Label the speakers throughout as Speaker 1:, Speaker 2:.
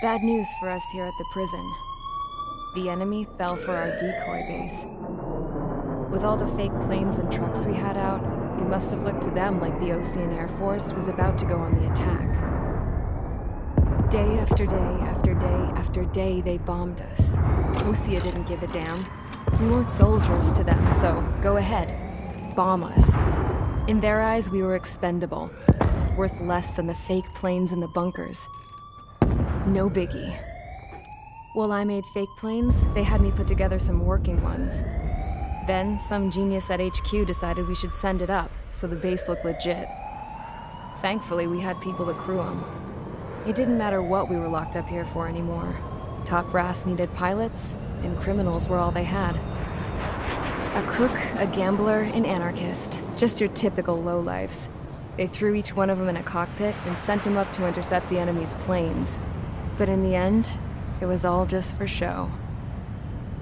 Speaker 1: Bad news for us here at the prison. The enemy fell for our decoy base. With all the fake planes and trucks we had out, it must have looked to them like the Osean Air Force was about to go on the attack. Day after day after day after day, they bombed us. Osea didn't give a damn. We weren't soldiers to them, so go ahead. Bomb us. In their eyes, we were expendable. Worth less than the fake planes in the bunkers. No biggie. While I made fake planes, they had me put together some working ones. Then, some genius at HQ decided we should send it up, so the base looked legit. Thankfully, we had people to crew them. It didn't matter what we were locked up here for anymore. Top brass needed pilots, and criminals were all they had. A crook, a gambler, an anarchist. Just your typical lowlifes. They threw each one of them in a cockpit and sent them up to intercept the enemy's planes. But in the end, it was all just for show.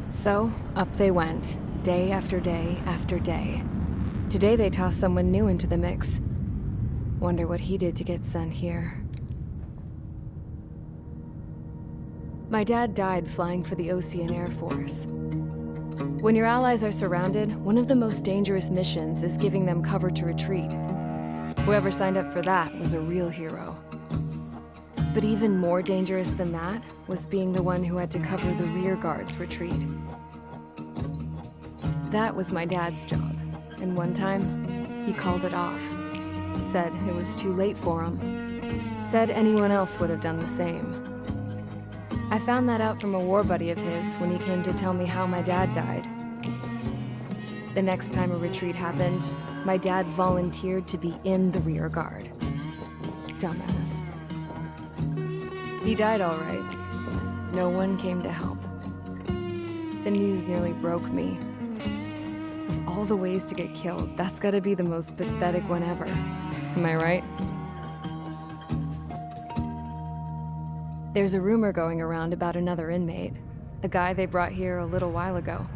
Speaker 1: So, up they went, day after day after day. Today they tossed someone new into the mix. Wonder what he did to get sent here. My dad died flying for the Osean Air Force. When your allies are surrounded, one of the most dangerous missions is giving them cover to retreat. Whoever signed up for that was a real hero. But even more dangerous than that was being the one who had to cover the rear guard's retreat. That was my dad's job, and one time, he called it off. Said it was too late for him. Said anyone else would have done the same. I found that out from a war buddy of his when he came to tell me how my dad died. The next time a retreat happened, my dad volunteered to be in the rear guard. Dumbass. He died all right. No one came to help. The news nearly broke me. Of all the ways to get killed, that's gotta be the most pathetic one ever. Am I right? There's a rumor going around about another inmate. A guy they brought here a little while ago.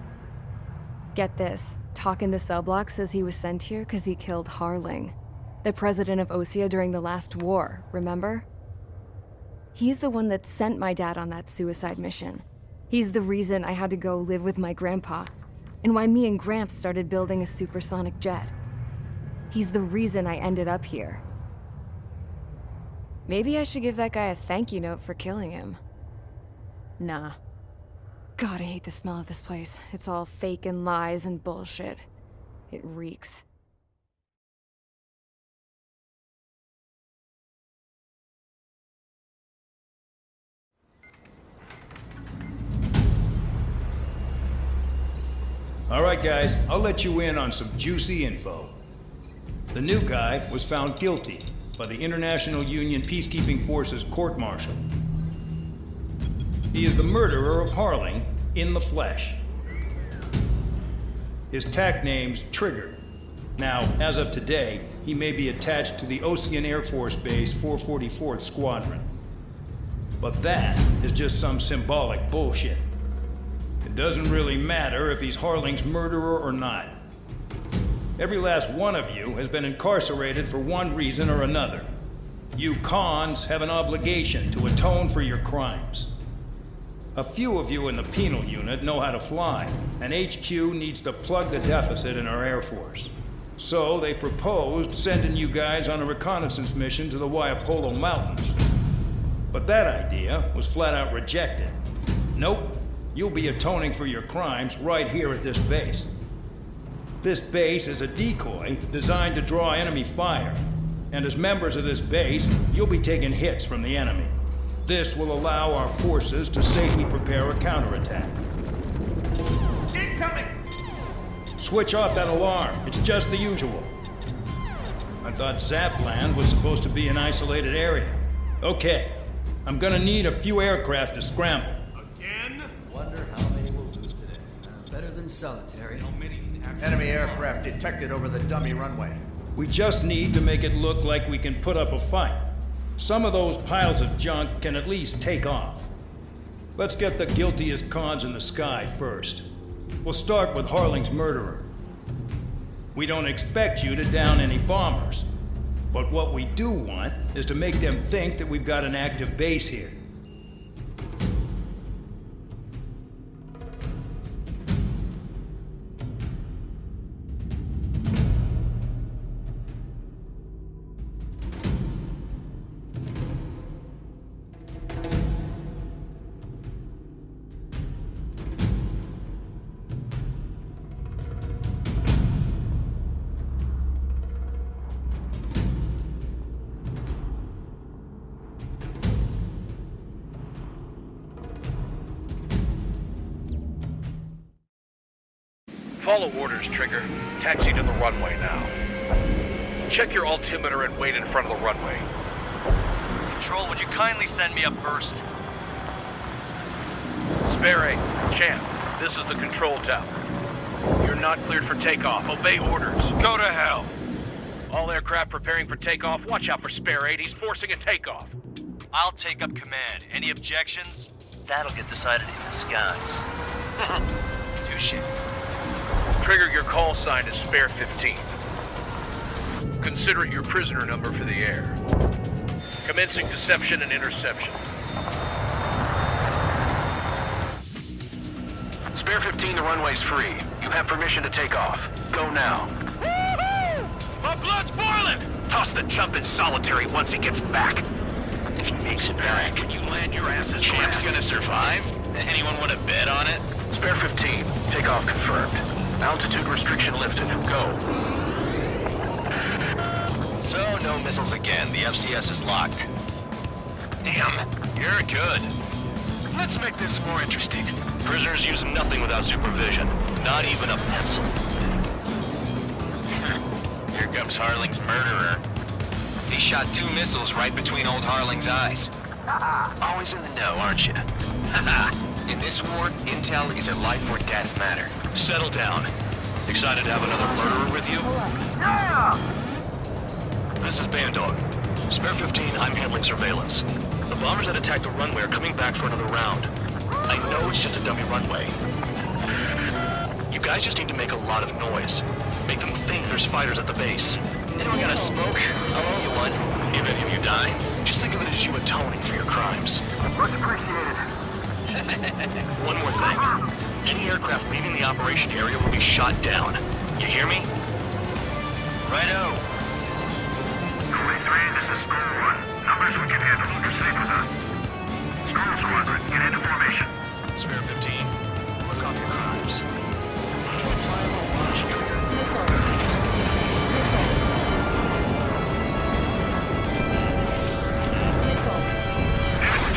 Speaker 1: Get this, talk in the cell block says he was sent here because he killed Harling, the president of Osea during the last war, remember? He's the one that sent my dad on that suicide mission. He's the reason I had to go live with my grandpa, and why me and Gramps started building a supersonic jet. He's the reason I ended up here. Maybe I should give that guy a thank you note for killing him. Nah. God, I hate the smell of this place. It's all fake and lies and bullshit. It reeks.
Speaker 2: All right, guys, I'll let you in on some juicy info. The new guy was found guilty by the International Union Peacekeeping Forces court-martial. He is the murderer of Harling in the flesh. His TAC name's Trigger. Now, as of today, he may be attached to the Osean Air Force Base 444th Squadron. But that is just some symbolic bullshit. It doesn't really matter if he's Harling's murderer or not. Every last one of you has been incarcerated for one reason or another. You cons have an obligation to atone for your crimes. A few of you in the penal unit know how to fly, and HQ needs to plug the deficit in our Air Force. So they proposed sending you guys on a reconnaissance mission to the Waiapolo Mountains. But that idea was flat out rejected. Nope, you'll be atoning for your crimes right here at this base. This base is a decoy designed to draw enemy fire, and as members of this base, you'll be taking hits from the enemy. This will allow our forces to safely prepare a counterattack.
Speaker 3: Incoming!
Speaker 2: Switch off that alarm. It's just the usual. I thought Zapland was supposed to be an isolated area. Okay, I'm gonna need a few aircraft to scramble.
Speaker 3: Again?
Speaker 4: Wonder how many we'll lose today.
Speaker 5: Better than solitary.
Speaker 3: How many actually
Speaker 4: Enemy aircraft detected over the dummy runway.
Speaker 2: We just need to make it look like we can put up a fight. Some of those piles of junk can at least take off. Let's get the guiltiest cons in the sky first. We'll start with Harling's murderer. We don't expect you to down any bombers, but what we do want is to make them think that we've got an active base here.
Speaker 3: Follow orders, Trigger. Taxi to the runway now. Check your altimeter and wait in front of the runway.
Speaker 6: Control, would you kindly send me up first?
Speaker 3: Spare 8, Champ, this is the control tower. You're not cleared for takeoff. Obey orders.
Speaker 6: Go to hell.
Speaker 3: All aircraft preparing for takeoff. Watch out for Spare 8. He's forcing a takeoff.
Speaker 6: I'll take up command. Any objections? That'll get decided in the skies. Touche.
Speaker 3: Trigger, your call sign is Spare 15. Consider it your prisoner number for the air. Commencing deception and interception. Spare 15, the runway's free. You have permission to take off. Go now. My blood's boiling! Toss the chump in solitary once he gets back.
Speaker 6: If he makes it back,
Speaker 3: Can you land your asses?
Speaker 6: Champ's
Speaker 3: flat?
Speaker 6: gonna survive? Anyone want to bet on it?
Speaker 3: Spare 15, takeoff confirmed. Altitude restriction lifted. Go.
Speaker 6: So, no missiles again. The FCS is locked. Damn, you're good. Let's make this more interesting.
Speaker 7: Prisoners use nothing without supervision, not even a pencil.
Speaker 6: Here comes Harling's murderer. He shot 2 missiles right between old Harling's eyes. Always in the know, aren't you? In this war, intel is a life or death matter.
Speaker 7: Settle down. Excited to have another murderer with you? This is Bandog. Spare 15, I'm handling surveillance. The bombers that attacked the runway are coming back for another round. I know it's just a dummy runway. You guys just need to make a lot of noise. Make them think there's fighters at the base.
Speaker 6: Anyone got a smoke? I'll owe you one.
Speaker 7: If any of you die, just think of it as you atoning for your crimes.
Speaker 8: Much appreciated.
Speaker 7: One more thing. Any aircraft leaving the operation area will be shot down. You hear me?
Speaker 6: Righto.
Speaker 8: 23, this is School 1. Numbers we can handle. You're safe with us. School Squadron, get into formation.
Speaker 7: Spare 15. Look off your crimes.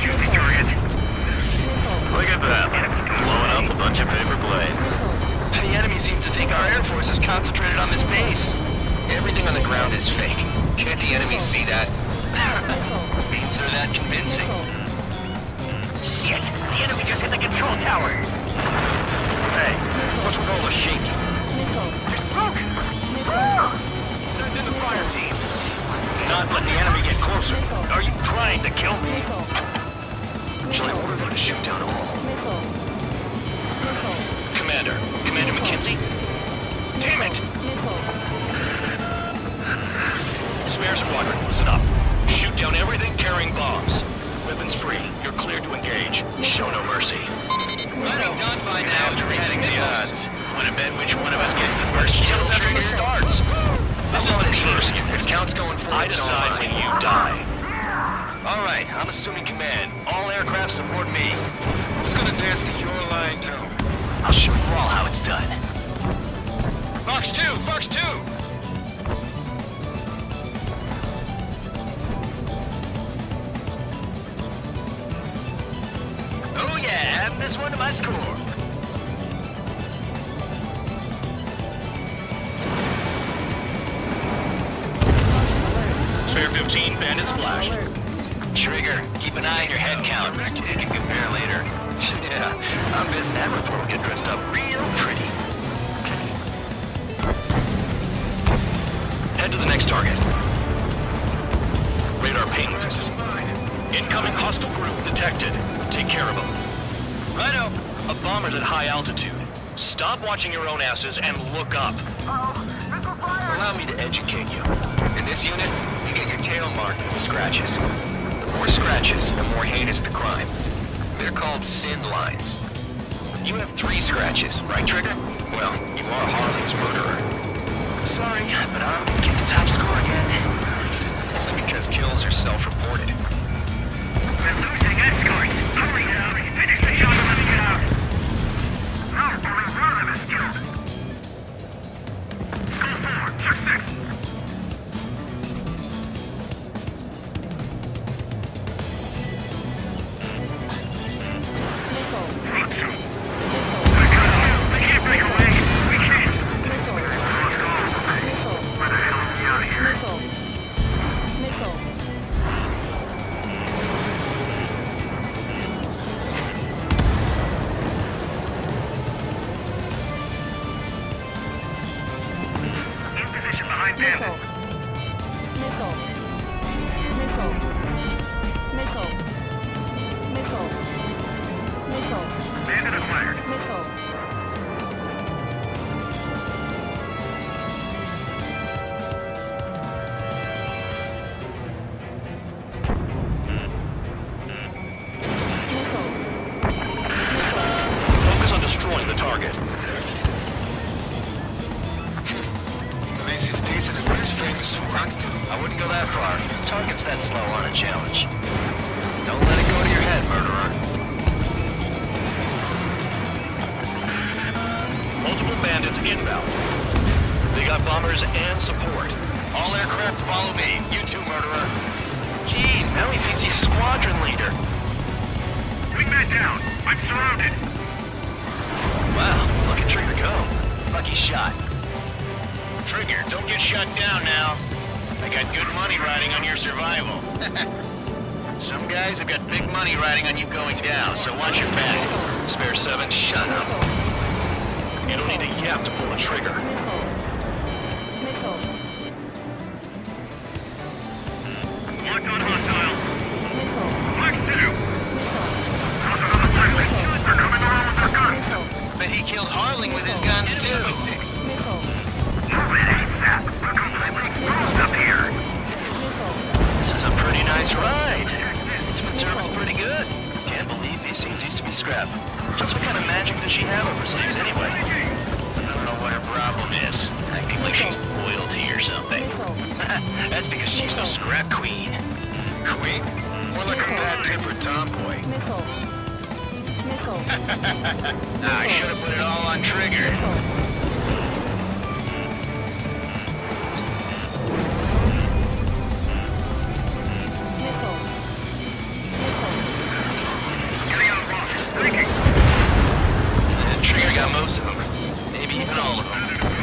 Speaker 8: Duty target.
Speaker 6: Look at that. Blowing up a bunch of paper planes. The enemy seems to think our Air Force is concentrated on this base. Everything on the ground is fake. Can't the enemy see that? Means they're that convincing.
Speaker 8: Shit, the enemy just hit the control tower.
Speaker 3: Hey, what's with all the shaking?
Speaker 8: There's smoke.
Speaker 3: Send in the fire team. Not let the enemy get closer. Are you trying to kill me?
Speaker 7: Shall I order them to shoot down all? Commander McKenzie? Damn it! Spare squadron, listen up. Shoot down everything carrying bombs. Weapons free. You're cleared to engage. Show no mercy.
Speaker 6: Might be done by now reading the odds. Want to bet which one of us gets the first kills after the starts?
Speaker 7: This is the
Speaker 6: first.
Speaker 7: peak.
Speaker 6: If count's going forward,
Speaker 7: I decide when you die.
Speaker 6: All right, I'm assuming command. All aircraft support me. Who's gonna dance to your line too? I'll show you all how it's done. Fox 2! Fox 2! Oh yeah, add this one to my score.
Speaker 7: Spare 15, bandit splashed.
Speaker 6: Trigger, keep an eye on your head count. You can compare later. Yeah, I'm betting that report will get dressed up real pretty.
Speaker 7: Head to the next target. Radar pinged. Incoming hostile group detected. Take care of them.
Speaker 6: Righto.
Speaker 7: A bomber's at high altitude. Stop watching your own asses and look up.
Speaker 6: Allow me to educate you. In this unit, you get your tail marked with scratches. The more scratches, the more heinous the crime. They're called sin lines. You have 3 scratches, right, Trigger? Well, you are Harling's murderer. Sorry, but I'll get the top score again. Only because kills are self-reported.
Speaker 8: We're losing escort. Hurry now. Finish the job and let me get out. No, only one of them is killed. School 4, check 6. Fox 2. I got you. We can't break away. We can't. behind Bandit.
Speaker 9: Missile. Missile. Missile. Missile. Missile.
Speaker 8: Bandit acquired.
Speaker 9: Missile.
Speaker 7: Focus on destroying the target.
Speaker 6: At least he's decent at what his face runs to. I wouldn't go that far. Target's that slow on a challenge. Don't let it go to your head, murderer.
Speaker 7: Multiple bandits inbound. They got bombers and support.
Speaker 6: All aircraft follow me. You too, murderer. Geez, now he thinks he's squadron leader.
Speaker 8: Wingman down. I'm surrounded.
Speaker 6: Wow, look at Trigger go. Lucky shot. Trigger, don't get shut down now. I got good money riding on your survival. Some guys have got big money riding on you going down, so watch your back.
Speaker 7: Spare 7, shut up. You don't need a yap to pull the trigger.
Speaker 9: Missile.
Speaker 8: Locked on hostile.
Speaker 9: Missile.
Speaker 8: Mark 2. How's another pilot? They're coming around with their guns.
Speaker 6: Bet he killed Harling with his guns too.
Speaker 9: Missile.
Speaker 8: Move it, ASAP. We're completely exposed up here.
Speaker 9: Missile.
Speaker 6: This is a pretty nice ride. Instrument service pretty good. Can't believe these things used to be scrap. Just what kind of magic does she have overseas anyway? I don't know what her problem is. Acting like she's royalty or something. That's because she's the scrap queen. Queen? More like a bad-tempered tomboy.
Speaker 9: Missile. Missile.
Speaker 6: I should have put it all on Trigger.
Speaker 9: Missile.
Speaker 8: Getting on rock. Breaking.
Speaker 6: Trigger got most of them. Maybe even all of them.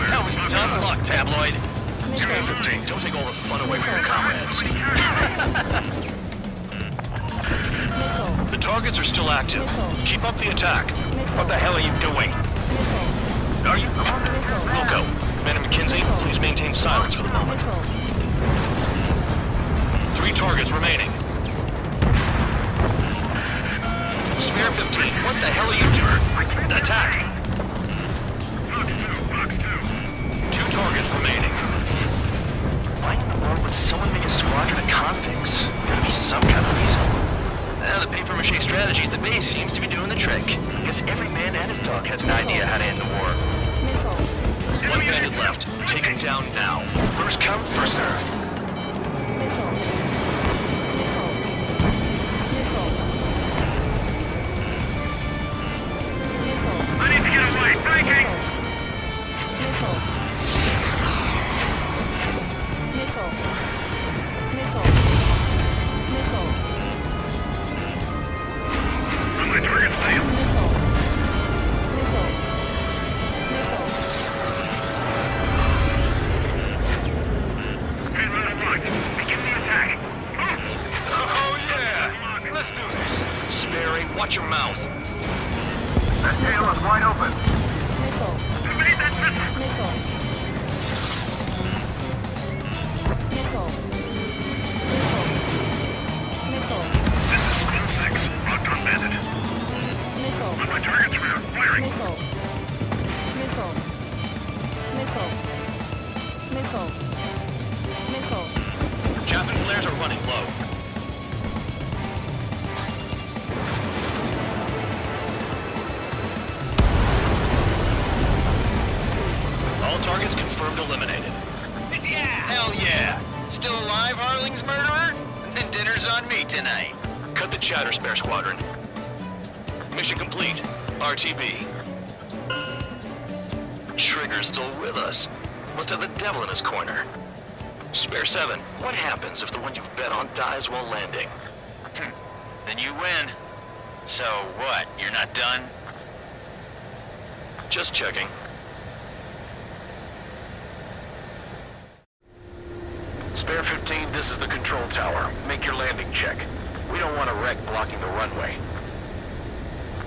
Speaker 6: That was dumb luck, Tabloid.
Speaker 7: Spare 15, don't take all the fun away from your comrades. The targets are still active. Keep up the attack.
Speaker 6: What the hell are you doing? Are you...
Speaker 7: Wilco, Commander McKenzie, please maintain silence for the moment. 3 targets remaining. Spare 15, what the hell are you doing? Attack! 2 targets remaining.
Speaker 6: Why in the world would someone make a squadron of convicts? Gotta be some kind of reason. The papier-mâché strategy at the base seems to be doing the trick. Guess every man and his dog has an idea how to end the war.
Speaker 7: 1 bandit left. Take him down now.
Speaker 6: First come, first served.
Speaker 8: I need to get away. Breaking. My target's failed. Payload unlocked. Begin the attack.
Speaker 6: Oh yeah! Let's do this.
Speaker 7: Sperry, watch your mouth.
Speaker 8: That tail is wide open. Evade that missile. This is Squad 6. Locked on Bandit. On my target's rear. Firing.
Speaker 7: Chaff and flares are running low. All targets confirmed eliminated.
Speaker 6: Yeah! Hell yeah! Still alive, Harling's murderer? Then dinner's on me tonight.
Speaker 7: Cut the chatter, Spare Squadron. Mission complete. RTB. Trigger's still with us. Must have the devil in his corner. Spare 7, what happens if the one you've bet on dies while landing?
Speaker 6: Then you win. So what, you're not done?
Speaker 7: Just checking.
Speaker 3: Spare 15, this is the control tower. Make your landing check. We don't want a wreck blocking the runway.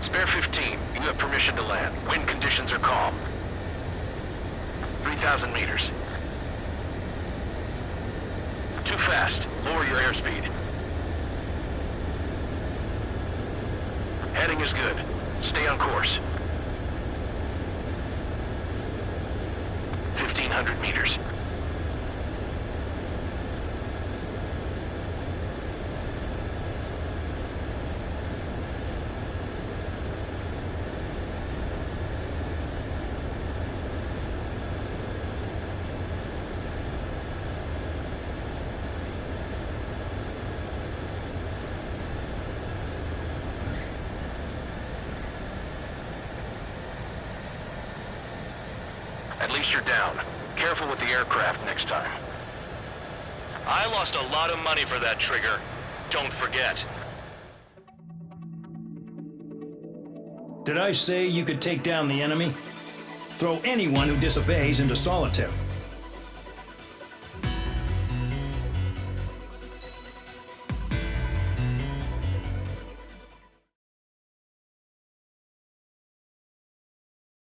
Speaker 3: Spare 15, you have permission to land. Wind conditions are calm. 3,000 meters. Too fast. Lower your airspeed. Heading is good. Stay on course. 1,500 meters. At least you're down. Careful with the aircraft next time.
Speaker 7: I lost a lot of money for that trigger. Don't forget.
Speaker 2: Did I say you could take down the enemy? Throw anyone who disobeys into solitary.